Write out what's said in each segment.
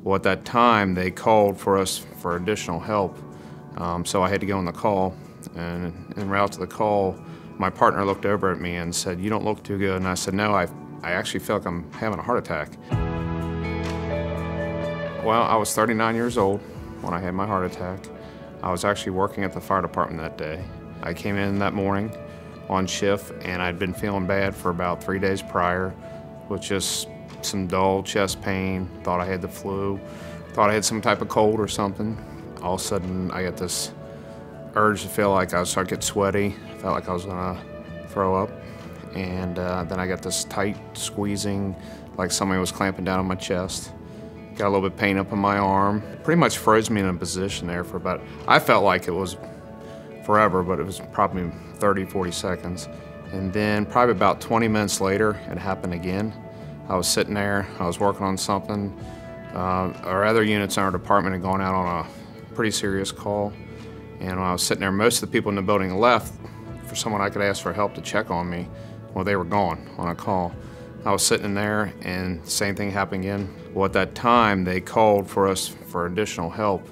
Well, at that time, they called for us for additional help, so I had to go on the call. And en route to the call, my partner looked over at me and said, "You don't look too good." And I said, "No, I actually feel like I'm having a heart attack." Well, I was 39 years old when I had my heart attack. I was actually working at the fire department that day. I came in that morning on shift, and I'd been feeling bad for about 3 days prior with just some dull chest pain, thought I had the flu, thought I had some type of cold or something. All of a sudden, I got this urge to feel like I was starting to get sweaty, felt like I was gonna throw up, and then I got this tight squeezing, like somebody was clamping down on my chest. Got a little bit of pain up in my arm. Pretty much froze me in a position there for about, I felt like it was forever, but it was probably 30, 40 seconds. And then probably about 20 minutes later, it happened again. I was sitting there, I was working on something. Our other units in our department had gone out on a pretty serious call. And when I was sitting there, most of the people in the building left for someone I could ask for help to check on me. Well, they were gone on a call. I was sitting there, and same thing happened again. Well, at that time, they called for us for additional help,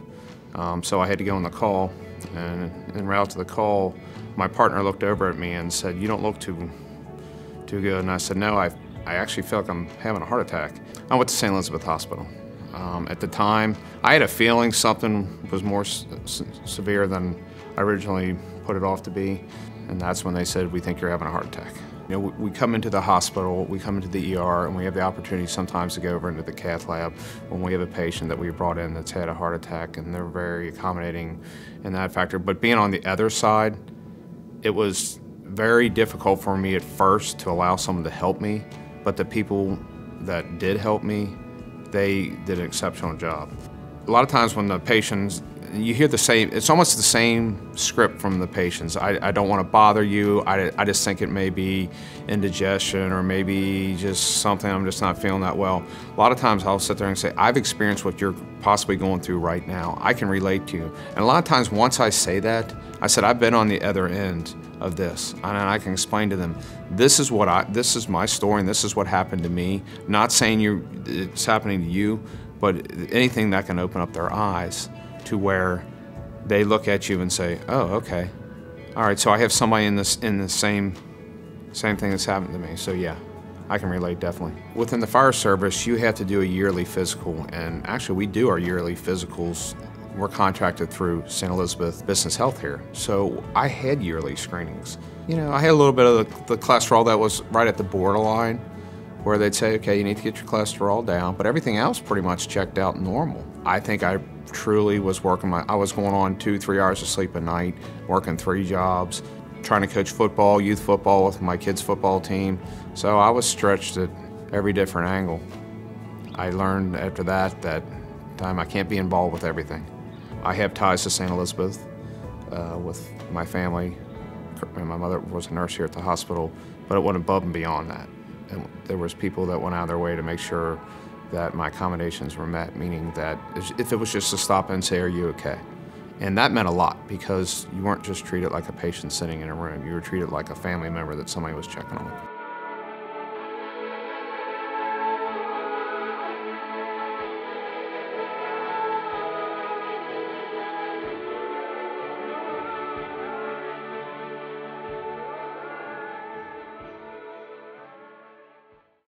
so I had to go on the call. And en route to the call, my partner looked over at me and said, "You don't look too good." And I said, "No, I actually feel like I'm having a heart attack." I went to St. Elizabeth Hospital. At the time, I had a feeling something was more severe than I originally put it off to be, and that's when they said, "We think you're having a heart attack." You know, we come into the hospital, we come into the ER, and we have the opportunity sometimes to go over into the cath lab when we have a patient that we brought in that's had a heart attack, and they're very accommodating in that factor. But being on the other side, it was very difficult for me at first to allow someone to help me, but the people that did help me, they did an exceptional job. A lot of times when the patients, you hear the same, it's almost the same script from the patients. I don't want to bother you. I just think it may be indigestion or maybe just something, I'm just not feeling that well. A lot of times I'll sit there and say, "I've experienced what you're possibly going through right now. I can relate to you." And a lot of times once I say that, I said, "I've been on the other end of this," and I can explain to them, this is my story and this is what happened to me. Not saying it's happening to you, but anything that can open up their eyes to where they look at you and say, "Oh, okay. All right, so I have somebody in the same thing that's happened to me." So yeah, I can relate definitely. Within the fire service, you have to do a yearly physical, and actually we do our yearly physicals. We're contracted through St. Elizabeth Business Health here, so I had yearly screenings. You know, I had a little bit of the cholesterol that was right at the borderline, where they'd say, "Okay, you need to get your cholesterol down," but everything else pretty much checked out normal. I think I truly was I was going on 2-3 hours of sleep a night, working 3 jobs, trying to coach football, youth football with my kids' football team. So I was stretched at every different angle. I learned after that time I can't be involved with everything. I have ties to St. Elizabeth with my family. And my mother was a nurse here at the hospital, but it went above and beyond that. And there was people that went out of their way to make sure that my accommodations were met, meaning that if it was just to stop and say, "Are you okay?" And that meant a lot because you weren't just treated like a patient sitting in a room. You were treated like a family member that somebody was checking on.